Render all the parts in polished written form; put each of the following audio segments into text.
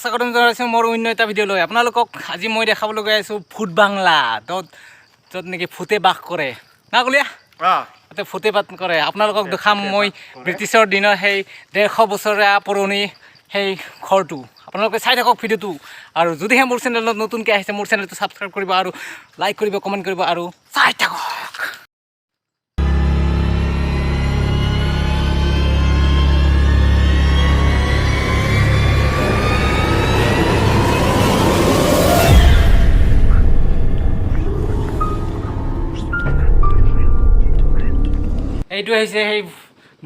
স্বাগতম জনাইছোঁ মোৰ অন্য এটা ভিডিঅ' লৈ। আপোনালোকক আজি মই দেখাবলৈ গৈ আছোঁ ভূত বাংলা, য'ত নেকি ভূতে বাস কৰে না কলিয়া তাতে ভূতে বাস কৰে। আপোনালোকক দেখাম মই ব্ৰিটিছৰ দিনৰ সেই 150 বছৰীয়া পুৰণি সেই ঘৰটো। আপোনালোকে চাই থাকক ভিডিঅ'টো, আৰু যদিহে মোৰ চেনেলত নতুনকৈ আহিছে মোৰ চেনেলটো ছাবস্ক্ৰাইব কৰিব আৰু লাইক কৰিব, কমেণ্ট কৰিব আৰু চাই থাকক। এইটো হৈছে সেই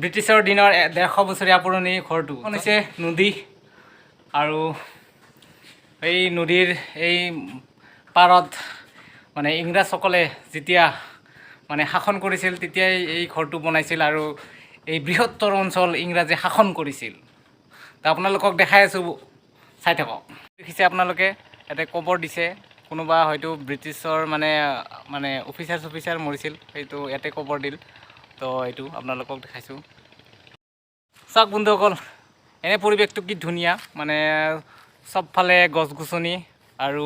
ব্ৰিটিছৰ দিনৰ 150 বছৰীয়া পুৰণি ঘৰটো। হৈছে নদী, আৰু এই নদীৰ এই পাৰত মানে ইংৰাজসকলে যেতিয়া মানে শাসন কৰিছিল তেতিয়াই এই ঘৰটো বনাইছিল, আৰু এই বৃহত্তৰ অঞ্চল ইংৰাজে শাসন কৰিছিল। তো আপোনালোকক দেখাই আছোঁ, চাই থাকক। দেখিছে আপোনালোকে ইয়াতে কবৰ দিছে, কোনোবা হয়তো ব্ৰিটিছৰ মানে অফিচাৰ মৰিছিল, সেইটো ইয়াতে কবৰ দিল। তো এইটো আপোনালোকক দেখাইছোঁ। চাওক বন্ধুসকল, এনে পৰিৱেশটো কি ধুনীয়া, মানে চবফালে গছ গছনি আৰু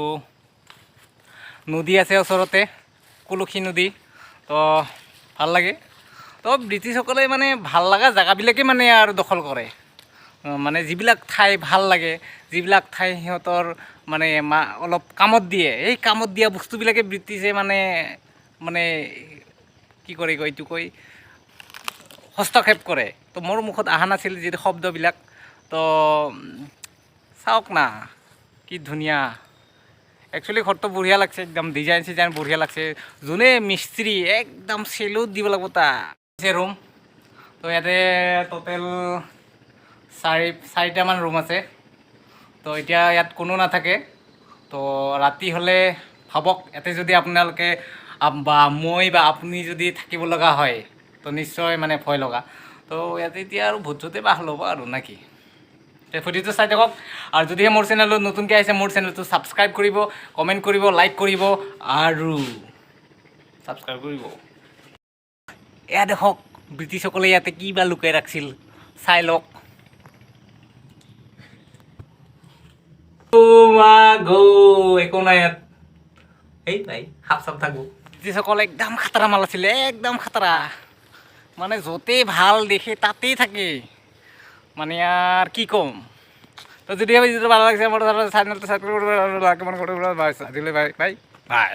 নদী আছে ওচৰতে, কুলসী নদী। তো ভাল লাগে। তো ব্ৰিটিছসকলে মানে ভাল লগা জেগাবিলাকেই মানে আৰু দখল কৰে, মানে যিবিলাক ঠাই ভাল লাগে, যিবিলাক ঠাই সিহঁতৰ মানে অলপ কামত দিয়ে, এই কামত দিয়া বস্তুবিলাকে ব্ৰিটিছে মানে কি কৰে এইটো কৈ হস্তক্ষেপ কৰে। তো মোৰ মুখত অহা নাছিল যিটো শব্দবিলাক। তো চাওক না কি ধুনীয়া, একচুৱেলি ঘৰটো বঢ়িয়া লাগছে, একদম ডিজাইন চিজাইন বঢ়িয়া লাগছে। যোনে মিস্ত্ৰী একদম চেলুট দিব লাগিব তাৰ। ৰুম, তো ইয়াতে টোটেল চাৰিটামান ৰুম আছে। তো এতিয়া ইয়াত কোনো নাথাকে। তো ৰাতি হ'লে ভাবক, ইয়াতে যদি আপোনালোকে বা মই বা আপুনি যদি থাকিব লগা হয় তো নিশ্চয় মানে ভয় লগা। তো ইয়াতে এতিয়া আৰু ভূত চুতে বাস ল'ব আৰু নাকি। ভিডিঅ'টো চাই থাকক, আৰু যদিহে মোৰ চেনেলত নতুনকৈ আহিছে মোৰ চেনেলটো ছাবস্ক্ৰাইব কৰিব, কমেণ্ট কৰিব, লাইক কৰিব আৰু ছাবস্ক্ৰাইব কৰিব। এয়া দেখক ব্ৰিটিছসকলে ইয়াতে কি বা লুকাই ৰাখিছিল, চাই লওক। একো নাই ইয়াত, এই নাই সাপ চাপ থাকব। ব্ৰিটিছসকলে একদম খাতৰা মাল আছিলে, একদম খাতৰা, মানে য'তেই ভাল দেখে তাতেই থাকে, মানে আর কি কম। তো যদি ভিডিওটো ভালো লাগছে আমার চেনেলটা সাবস্ক্রাইব করবেন, লাইক কমেন্ট করবেন। Bye bye bye.